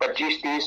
25-30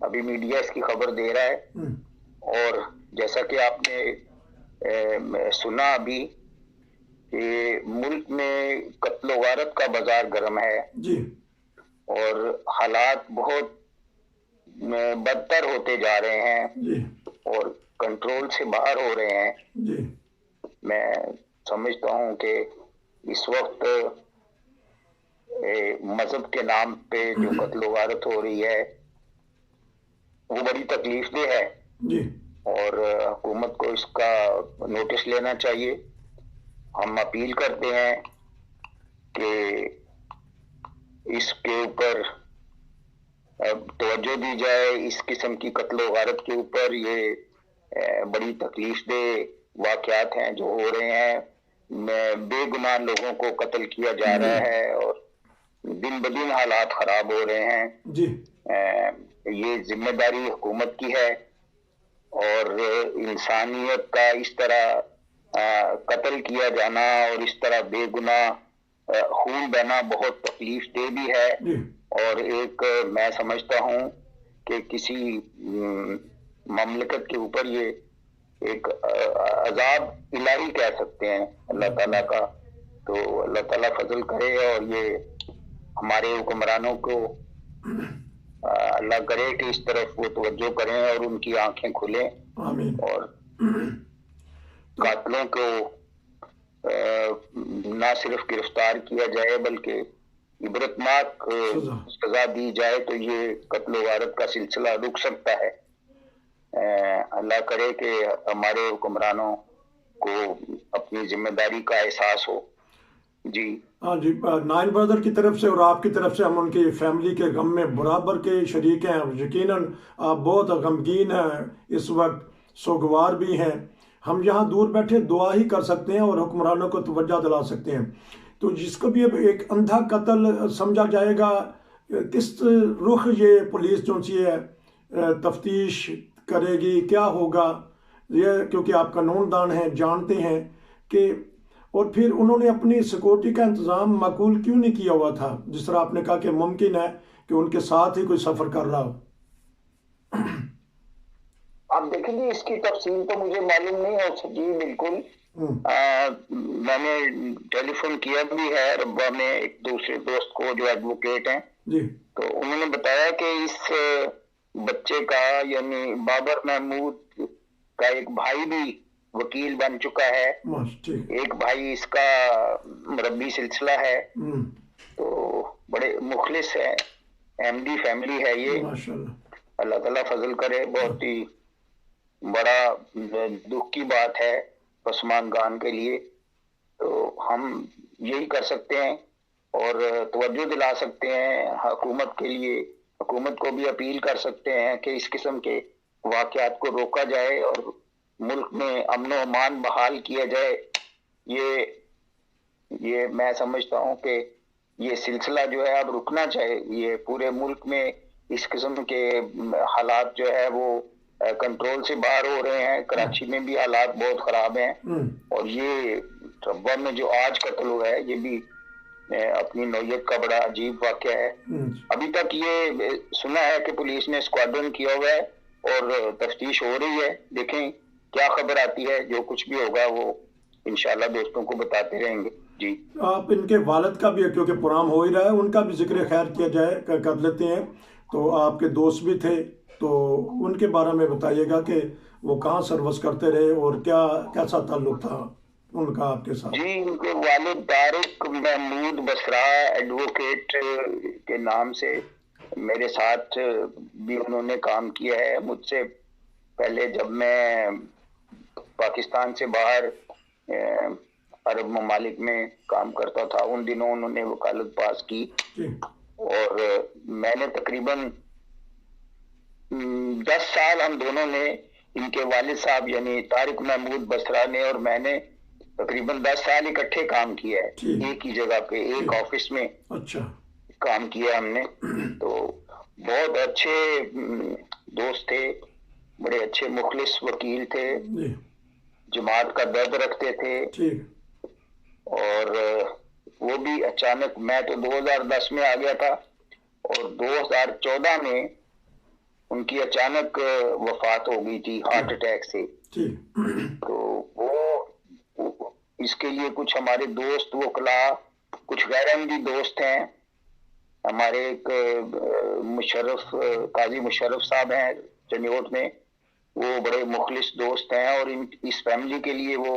ابھی میڈیا اس کی خبر دے رہا ہے، اور جیسا کہ آپ نے سنا ابھی کہ ملک میں قتل و غارت کا بازار گرم ہے جی اور حالات بہت بدتر ہوتے جا رہے ہیں جی اور کنٹرول سے باہر ہو رہے ہیں. جی میں سمجھتا ہوں کہ اس وقت مذہب کے نام پہ جو قتل و غارت ہو رہی ہے وہ بڑی تکلیف دہ ہے، جی اور حکومت کو اس کا نوٹس لینا چاہیے. ہم اپیل کرتے ہیں کہ اس کے اوپر توجہ دی جائے، اس قسم کی قتل و غارت کے اوپر. یہ بڑی تکلیف دہ واقعات ہیں جو ہو رہے ہیں، بے گناہ لوگوں کو قتل کیا جا رہا ہے اور دن بدن حالات خراب ہو رہے ہیں. جی یہ ذمہ داری حکومت کی ہے، اور انسانیت کا اس طرح قتل کیا جانا اور اس طرح بے گناہ خون بہنا بہت تکلیف دہ بھی ہے. جی اور ایک میں سمجھتا ہوں کہ کسی مملکت کے اوپر یہ ایک عذاب الہی کہہ سکتے ہیں اللہ تعالیٰ کا. تو اللہ تعالیٰ فضل کرے اور یہ ہمارے حکمرانوں کو اللہ کرے کہ اس طرف وہ توجہ کریں اور ان کی آنکھیں کھلیں آمین. اور قاتلوں کو نہ صرف گرفتار کیا جائے بلکہ عبرتناک سزا دی جائے تو یہ قتل و غارت کا سلسلہ رک سکتا ہے. اللہ کرے کہ ہمارے حکمرانوں کو اپنی ذمہ داری کا احساس ہو. جی ہاں جی، نائن بردر کی طرف سے اور آپ کی طرف سے ہم ان کی فیملی کے غم میں برابر کے شریک ہیں. یقیناً آپ بہت غمگین ہیں اس وقت، سوگوار بھی ہیں. ہم یہاں دور بیٹھے دعا ہی کر سکتے ہیں اور حکمرانوں کو توجہ دلا سکتے ہیں. تو جس کو بھی اب ایک اندھا قتل سمجھا جائے گا، کس رخ یہ پولیس جو سی ہے تفتیش کرے گی، کیا ہوگا یہ، کیونکہ آپ قانون دان ہیں، جانتے ہیں کہ. اور پھر انہوں نے اپنی سیکورٹی کا انتظام معقول کیوں نہیں کیا ہوا تھا، جس طرح آپ نے کہا کہ ممکن ہے کہ ان کے ساتھ ہی کوئی سفر کر رہا ہو. آپ دیکھیں گے اس کی تفصیل تو مجھے معلوم نہیں ہو سکی بالکل. میں نے ٹیلی فون کیا بھی ہے ربا میں ایک دوسرے دوست کو جو ایڈوکیٹ ہیں، جی تو انہوں نے بتایا کہ اس بچے کا یعنی بابر محمود کا ایک بھائی بھی وکیل بن چکا ہے، ایک بھائی اس کا مربی سلسلہ ہے. تو بڑے مخلص ہے، ایم ڈی فیملی ہے یہ. اللہ تعالیٰ فضل کرے. بہت ہی بڑا دکھ کی بات ہے پسماندگان کے لیے. تو ہم یہی کر سکتے ہیں اور توجہ دلا سکتے ہیں حکومت کے لیے. حکومت کو بھی اپیل کر سکتے ہیں کہ اس قسم کے واقعات کو روکا جائے اور ملک میں امن و امان بحال کیا جائے. یہ میں سمجھتا ہوں کہ یہ سلسلہ جو ہے اب رکنا چاہیے. یہ پورے ملک میں اس قسم کے حالات جو ہے وہ کنٹرول سے باہر ہو رہے ہیں. کراچی میں بھی حالات بہت خراب ہیں، اور یہ ربا میں جو آج قتل ہوا ہے یہ بھی اپنی نوعیت کا بڑا عجیب واقعہ ہے. ابھی تک یہ سنا ہے کہ پولیس نے اسکواڈرن کیا ہوا ہے اور تفتیش ہو رہی ہے. دیکھیں کیا خبر آتی ہے. جو کچھ بھی ہوگا وہ انشاءاللہ دوستوں کو بتاتے رہیں گے. جی آپ ان کے والد کا بھی، کیونکہ پروگرام ہو ہی رہا ہے، ان کا بھی ذکر خیر کیا جائے، کر لیتے ہیں. تو آپ کے دوست بھی تھے تو ان کے بارے میں بتائیے گا کہ وہ کہاں سروس کرتے رہے اور کیسا تعلق تھا ان کا آپ کے ساتھ. جی ان کے والد طارق محمود بسرا ایڈوکیٹ کے نام سے میرے ساتھ بھی انہوں نے کام کیا ہے. مجھ سے پہلے جب میں پاکستان سے باہر عرب ممالک میں کام کرتا تھا ان دنوں انہوں نے وکالت پاس کی، اور میں نے تقریباً 10 سال ہم دونوں نے، ان کے والد صاحب یعنی طارق محمود بسرا نے اور میں نے تقریباً 10 سال اکٹھے کام کیا ہے، ایک ہی جگہ پہ ایک آفس میں کام کیا ہم نے. تو بہت اچھے دوست تھے، بڑے اچھے مخلص وکیل تھے، جماعت کا درد رکھتے تھے. اور وہ بھی اچانک، میں تو 2010 میں آ گیا تھا اور 2014 میں ان کی اچانک وفات ہو گئی تھی ہارٹ اٹیک سے. جی تو وہ اس کے لیے کچھ ہمارے دوست وکلاء، کچھ غیر عمدی دوست ہیں ہمارے. ایک قاضی مشرف صاحب ہیں چنیوٹ میں، وہ بڑے مخلص دوست ہیں اور اس فیملی کے لیے وہ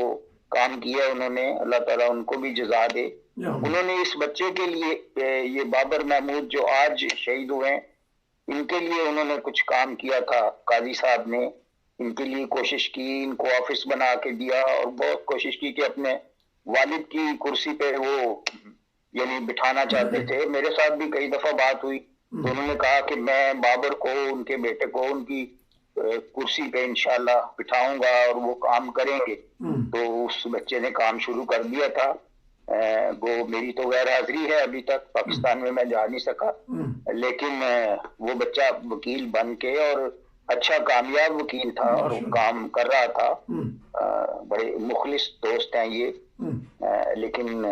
کام کیا انہوں نے. اللہ تعالیٰ ان کو بھی جزا دے. انہوں نے اس بچے کے لیے، یہ بابر محمود جو آج شہید ہوئے ہیں، ان کے لیے انہوں نے کچھ کام کیا تھا. قاضی صاحب نے ان کے لیے کوشش کی، ان کو آفس بنا کے دیا اور بہت کوشش کی کہ اپنے والد کی کرسی پہ وہ یعنی بٹھانا چاہتے تھے. میرے ساتھ بھی کئی دفعہ بات ہوئی تو انہوں نے کہا کہ میں بابر کو، ان کے بیٹے کو ان کی کرسی پہ انشاءاللہ بٹھاؤں گا اور وہ کام کریں گے. تو اس بچے نے کام شروع کر دیا تھا. وہ میری تو غیر حاضری ہے ابھی تک، پاکستان میں جا نہیں سکا، لیکن وہ بچہ وکیل بن کے اور اچھا کامیاب وکیل تھا اور کام کر رہا تھا. بڑے مخلص دوست ہیں یہ. لیکن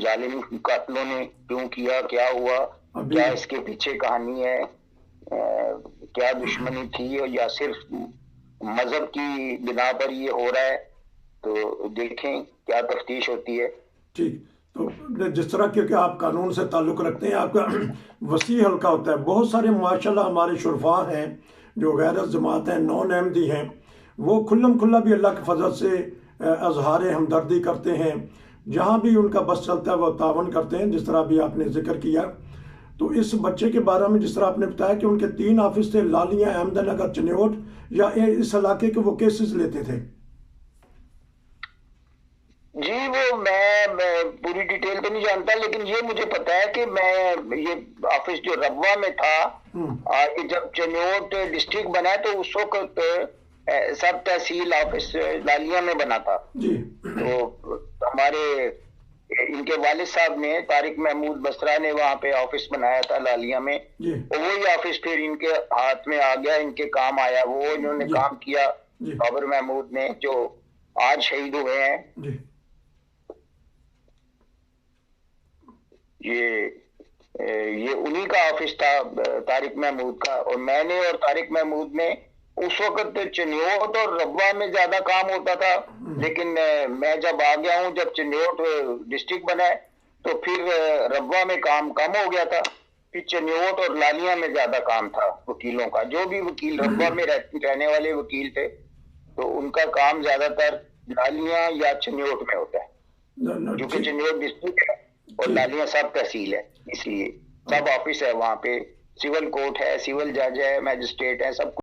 ظالم قاتلوں نے کیوں کیا، کیا ہوا، کیا اس کے پیچھے کہانی ہے، کیا دشمنی تھی یا صرف مذہب کی بنا پر یہ ہو رہا ہے، تو دیکھیں کیا تفتیش ہوتی ہے. ٹھیک. تو جس طرح کہ آپ قانون سے تعلق رکھتے ہیں، آپ کا وسیع حلقہ ہوتا ہے. بہت سارے ماشاءاللہ ہمارے شرفاء ہیں جو غیر جماعت ہیں، نان احمدی ہیں، وہ کھلم کھلا بھی اللہ کے فضل سے اظہار ہمدردی کرتے ہیں. جہاں بھی ان کا بس چلتا ہے وہ تعاون کرتے ہیں، جس طرح بھی آپ نے ذکر کیا. تو اس بچے کے بارے میں جس طرح آپ نے بتایا کہ ان کے 3 آفس تھے، لالیاں، احمد نگر، چنیوٹ، یا اس علاقے کے وہ کیسز لیتے تھے؟ جی وہ میں پوری ڈیٹیل تو نہیں جانتا، لیکن یہ مجھے پتا ہے کہ میں یہ آفس جو ربوہ میں تھا، جب چنیوٹ ڈسٹرکٹ بنا تو اس وقت سب تحصیل آفس لالیاں میں بنا تھا. جی. تو ہمارے ان کے والد صاحب نے، طارق محمود بسرا نے وہاں پہ آفس بنایا تھا لالیاں میں. وہی آفس پھر ان کے ہاتھ میں آ گیا، ان کے کام آیا، وہ انہوں نے کام کیا بابر محمود نے جو آج شہید ہوئے ہیں. یہ انہی کا آفس تھا طارق محمود کا. اور میں نے اور طارق محمود نے اس وقت چنیوٹ اور ربوہ میں زیادہ کام ہوتا تھا، لیکن میں جب آ گیا ہوں، جب چنیوٹ ڈسٹرکٹ بنا ہے تو پھر ربوہ میں کام کم ہو گیا تھا. پھر چنیوٹ اور لالیاں میں زیادہ کام تھا وکیلوں کا. جو بھی وکیل ربوہ میں رہنے والے وکیل تھے تو ان کا کام زیادہ تر لالیاں یا چنیوٹ میں ہوتا ہے، کیونکہ چنیوٹ ڈسٹرکٹ ہے اور لالیاں سب تحصیل ہے، اس لیے سب آفس ہے وہاں پہ. سول کورٹ ہے، سول جج ہے، میجسٹریٹ ہے، سب